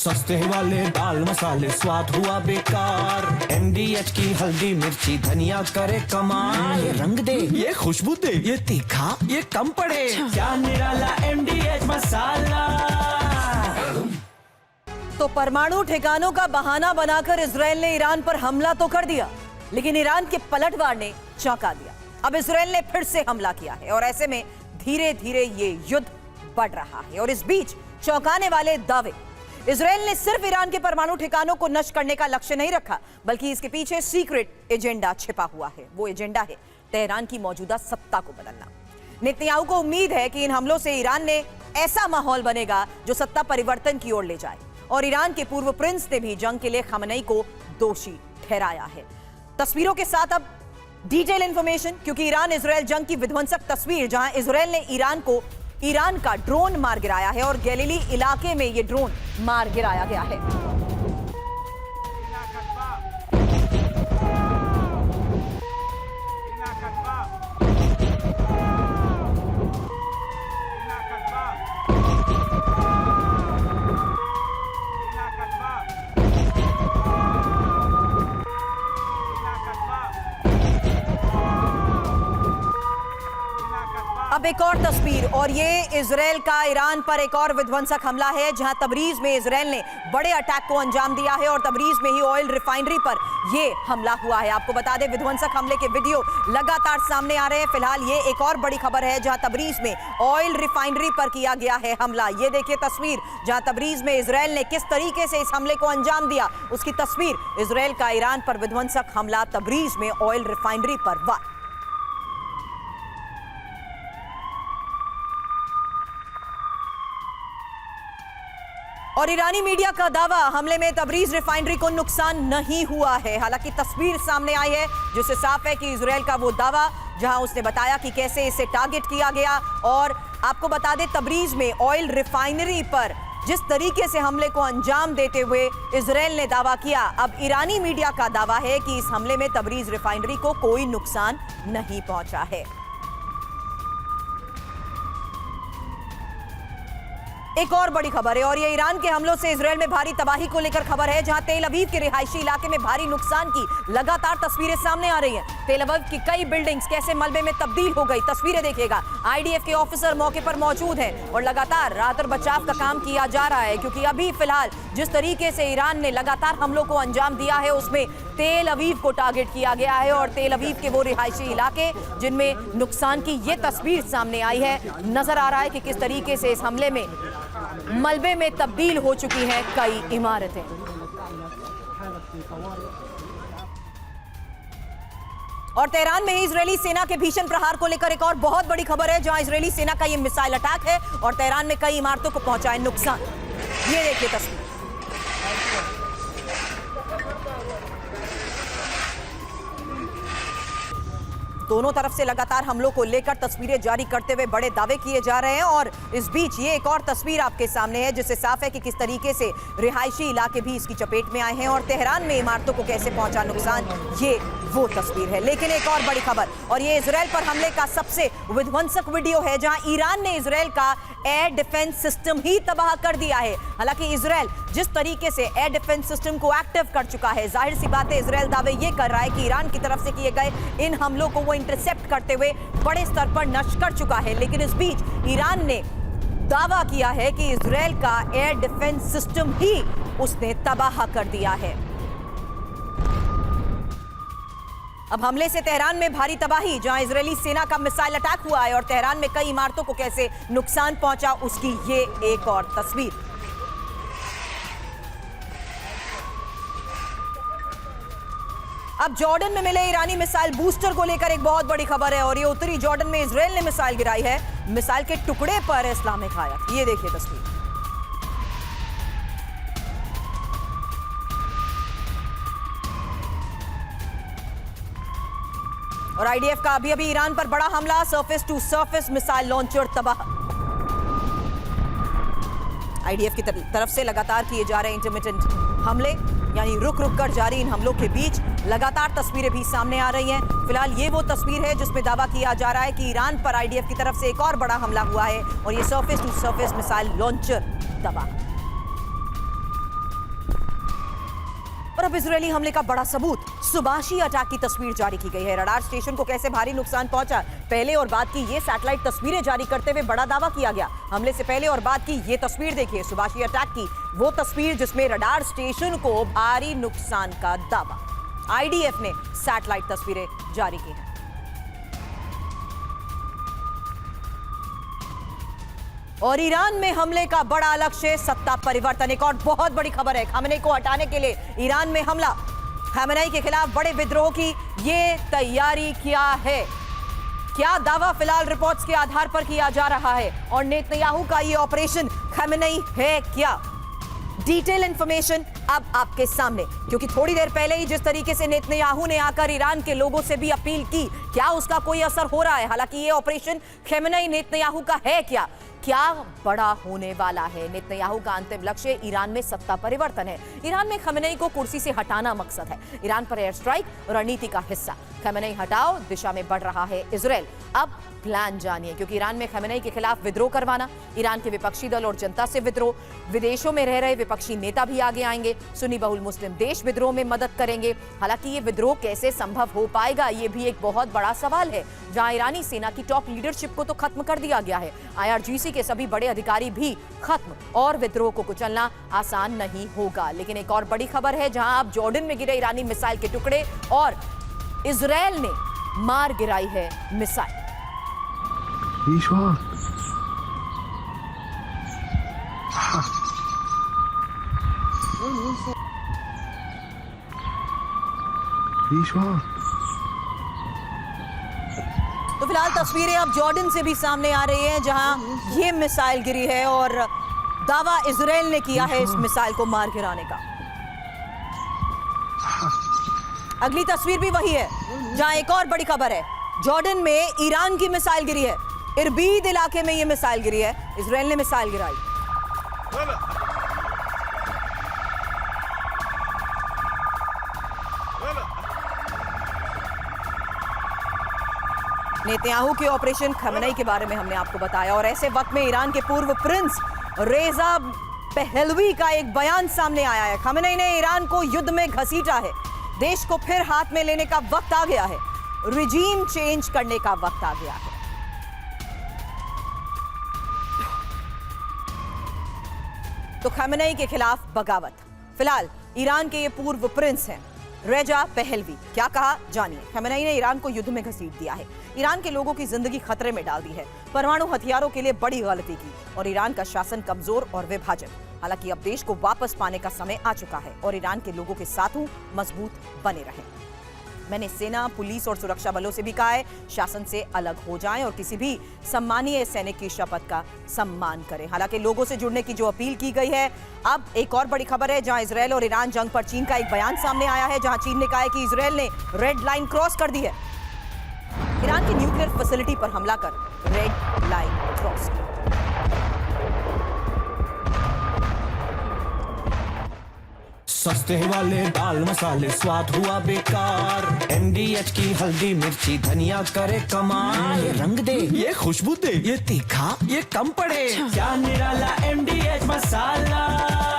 सस्ते वाले दाल मसाले स्वाद हुआ बेकार। MDH की हल्दी मिर्ची धनिया करे कमाल। ये रंग दे, ये खुशबू दे, ये तीखा, ये कम पड़े। क्या निराला MDH मसाला। तो परमाणु ठिकानों का बहाना बनाकर इजराइल ने ईरान पर हमला तो कर दिया, लेकिन ईरान के पलटवार ने चौंका दिया। अब इजराइल ने फिर से हमला किया है और ऐसे में धीरे धीरे ये युद्ध बढ़ रहा है। और इस बीच चौंकाने वाले दावे, इजराइल ने सिर्फ ईरान के परमाणु ठिकानों को नष्ट करने का लक्ष्य नहीं रखा, बल्कि इसके पीछे सीक्रेट एजेंडा छिपा हुआ है। वो एजेंडा है तेहरान की मौजूदा सत्ता को बदलना। नेतन्याहू को उम्मीद है कि इन हमलों से ईरान ने ऐसा माहौल बनेगा जो सत्ता परिवर्तन की ओर ले जाए। और ईरान के पूर्व प्रिंस ने भी जंग के लिए खमेनी को दोषी ठहराया है। तस्वीरों के साथ अब डिटेल इंफॉर्मेशन, क्योंकि ईरान इजराइल जंग की विध्वंसक तस्वीर, जहां इजराइल ने ईरान का ड्रोन मार गिराया है और गैलीली इलाके में यह ड्रोन मार गिराया गया है। अब एक और तस्वीर, और ये इजराइल का ईरान पर एक और विध्वंसक हमला है, जहां तबरीज में इजराइल ने बड़े अटैक को अंजाम दिया है और तबरीज में ही ऑयल रिफाइनरी पर ये हमला हुआ है। आपको बता दें, विध्वंसक हमले के वीडियो लगातार सामने आ रहे हैं। फिलहाल ये एक और बड़ी खबर है, जहां तबरीज में ऑयल रिफाइनरी पर किया गया है हमला। ये देखिए तस्वीर, जहां तबरीज में इजराइल ने किस तरीके से इस हमले को अंजाम दिया, उसकी तस्वीर। इजराइल का ईरान पर विध्वंसक हमला, तबरीज में ऑयल रिफाइनरी पर वार। और ईरानी मीडिया का दावा, हमले में तबरीज रिफाइनरी को नुकसान नहीं हुआ है। हालांकि तस्वीर सामने आई है जिससे साफ है कि इजराइल का वो दावा, जहां उसने बताया कि कैसे इसे टारगेट किया गया। और आपको बता दें, तबरीज में ऑयल रिफाइनरी पर जिस तरीके से हमले को अंजाम देते हुए इजराइल ने दावा किया, अब ईरानी मीडिया का दावा है कि इस हमले में तबरीज रिफाइनरी को कोई नुकसान नहीं पहुंचा है। एक और बड़ी खबर है, और ये ईरान के हमलों से इजराइल में भारी तबाही को लेकर खबर है, जहां तेल अवीव के रिहायशी इलाके में भारी नुकसान की लगातार तस्वीरें सामने आ रही हैं। तेल अवीव की कई बिल्डिंग्स कैसे मलबे में तब्दील हो गई, तस्वीरें देखिएगा। IDF के ऑफिसर मौके पर मौजूद हैं और लगातार राहत और बचाव का काम किया जा रहा है, क्योंकि अभी फिलहाल जिस तरीके से ईरान ने लगातार हमलों को अंजाम दिया है, उसमें तेल अवीव को टारगेट किया गया है। और तेल अवीव के वो रिहायशी इलाके जिनमें नुकसान की ये तस्वीर सामने आई है, नजर आ रहा है कि किस तरीके से इस हमले में मलबे में तब्दील हो चुकी हैं कई इमारतें। और तेहरान में ही इजरायली सेना के भीषण प्रहार को लेकर एक और बहुत बड़ी खबर है, जहां इजरायली सेना का ये मिसाइल अटैक है और तेहरान में कई इमारतों को पहुंचा है नुकसान। ये देखिए तस्वीर। दोनों तरफ से लगातार हमलों को लेकर तस्वीरें जारी करते हुए बड़े दावे किए जा रहे हैं। और इस बीच ये एक और तस्वीर आपके सामने है, जिससे साफ है कि किस तरीके से रिहायशी इलाके भी इसकी चपेट में आए हैं और तेहरान में इमारतों को कैसे पहुंचा नुकसान, ये वो तस्वीर है। लेकिन एक और बड़ी खबर, और ये इजराइल पर हमले का सबसे विध्वंसक वीडियो है, जहां ईरान ने इजराइल का एयर डिफेंस सिस्टम ही तबाह कर दिया है। हालांकि इजराइल जिस तरीके से एयर डिफेंस सिस्टम को एक्टिव कर चुका है, जाहिर सी बात है इजराइल दावे ये कर रहा है कि ईरान की तरफ से किए गए इन हमलों को वो इंटरसेप्ट करते हुए बड़े स्तर पर नष्ट कर चुका है। लेकिन इस बीच ईरान ने दावा किया है कि इजराइल का एयर डिफेंस सिस्टम ही उसने तबाह कर दिया है। अब हमले से तेहरान में भारी तबाही, जहां इजरायली सेना का मिसाइल अटैक हुआ है और तेहरान में कई इमारतों को कैसे नुकसान पहुंचा, उसकी ये एक और तस्वीर। अब जॉर्डन में मिले ईरानी मिसाइल बूस्टर को लेकर एक बहुत बड़ी खबर है, और ये उत्तरी जॉर्डन में इजराइल ने मिसाइल गिराई है। मिसाइल के टुकड़े पर इस्लामिक आयत, ये देखिए तस्वीर। और IDF का अभी अभी ईरान पर बड़ा हमला, surface to surface missile launcher तबाह। IDF की तरफ से लगातार किए जा रहे इंटरमिटेंट हमले, यानी रुक रुक कर जारी इन हमलों के बीच लगातार तस्वीरें भी सामने आ रही हैं। फिलहाल ये वो तस्वीर है जिसमें दावा किया जा रहा है कि ईरान पर IDF की तरफ से एक और बड़ा हमला हुआ है और ये surface to surface missile launcher तबाह। अब इजरायली हमले का बड़ा सबूत, सुबाशी अटैक की तस्वीर जारी की गई है। रडार स्टेशन को कैसे भारी नुकसान पहुंचा, पहले और बाद की ये सैटेलाइट तस्वीरें जारी करते हुए बड़ा दावा किया गया। हमले से पहले और बाद की ये तस्वीर देखिए, सुबाशी अटैक की वो तस्वीर जिसमें रडार स्टेशन को भारी नुकसान का दावा। आईडीएफ ने सैटेलाइट तस्वीरें जारी की हैं। और ईरान में हमले का बड़ा लक्ष्य सत्ता परिवर्तन। एक और बहुत बड़ी खबर है, खामेनेई को हटाने के लिए ईरान में हमला। खामेनेई के खिलाफ बड़े विद्रोह की ये तैयारी क्या है, क्या दावा फिलहाल रिपोर्ट्स के आधार पर किया जा रहा है, और नेतन्याहू का ये ऑपरेशन खामेनेई है क्या? डिटेल इंफॉर्मेशन अब आपके सामने, क्योंकि थोड़ी देर पहले ही जिस तरीके से नेतन्याहू ने आकर ईरान के लोगों से भी अपील की, क्या उसका कोई असर हो रहा है? हालांकि ये ऑपरेशन खामेनेई नेतन्याहू का है क्या बड़ा होने वाला है? नेतन्याहू का अंतिम लक्ष्य ईरान में सत्ता परिवर्तन है। ईरान में खामेनेई को कुर्सी से हटाना मकसद है। ईरान पर एयर स्ट्राइक रणनीति का हिस्सा। खामेनेई हटाओ दिशा में बढ़ रहा है इजराइल। अब प्लान जानिए, क्योंकि ईरान में खामेनेई के खिलाफ विद्रोह करवाना, ईरान के विपक्षी दल और जनता से विद्रोह, विदेशों में रह रहे विपक्षी नेता भी आगे आएंगे, सुन्नी बहुल मुस्लिम देश विद्रोह में मदद करेंगे। हालांकि ये विद्रोह कैसे संभव हो पाएगा, ये भी एक बहुत बड़ा सवाल है। जहां ईरानी सेना की टॉप लीडरशिप को तो खत्म कर दिया गया है, IRGC के सभी बड़े अधिकारी भी खत्म, और विद्रोह को कुचलना आसान नहीं होगा। लेकिन एक और बड़ी खबर है, जहां अब जॉर्डन में गिरे ईरानी मिसाइल के टुकड़े और इजराइल ने मार गिराई है मिसाइल। तो फिलहाल तस्वीरें अब जॉर्डन से भी सामने आ रही हैं, जहां ये मिसाइल गिरी है और दावा इजराइल ने किया है इस मिसाइल को मार गिराने का। अगली तस्वीर भी वही है, जहां एक और बड़ी खबर है, जॉर्डन में ईरान की मिसाइल गिरी है। इरबीद इलाके में ये मिसाइल गिरी है, इजराइल ने मिसाइल गिराई। नेतन्याहू के ऑपरेशन खामेनेई के बारे में हमने आपको बताया, और ऐसे वक्त में ईरान के पूर्व प्रिंस रेजा पहलवी का एक बयान सामने आया है। खामेनेई ने ईरान को युद्ध में घसीटा है, देश को फिर हाथ में लेने का वक्त आ गया है, रिजीम चेंज करने का वक्त आ गया है। तो खामेनेई के खिलाफ बगावत। फिलहाल ईरान के ये पूर्व प्रिंस हैं रेजा पहलवी, क्या कहा जानिए। खामेनेई ने ईरान को युद्ध में घसीट दिया है, ईरान के लोगों की जिंदगी खतरे में डाल दी है, परमाणु हथियारों के लिए बड़ी गलती की, और ईरान का शासन कमजोर और विभाजन। हालांकि अब देश को वापस पाने का समय आ चुका है, और ईरान के लोगों के साथ मजबूत बने रहें। मैंने सेना, पुलिस और सुरक्षा बलों से भी कहा है, शासन से अलग हो जाएं और किसी भी सम्मानीय सैनिक की शपथ का सम्मान करें। हालांकि लोगों से जुड़ने की जो अपील की गई है। अब एक और बड़ी खबर है, जहां इजराइल और ईरान जंग पर चीन का एक बयान सामने आया है, जहां चीन ने कहा है कि इजराइल ने रेड लाइन क्रॉस कर दी है। ईरान की न्यूक्लियर फैसिलिटी पर हमला कर रेड लाइन क्रॉस की। सस्ते वाले दाल मसाले स्वाद हुआ बेकार, MDH की हल्दी मिर्ची धनिया करे कमाल। ये रंग दे, ये खुशबू दे, ये तीखा, ये कम पड़े, क्या निराला MDH मसाला।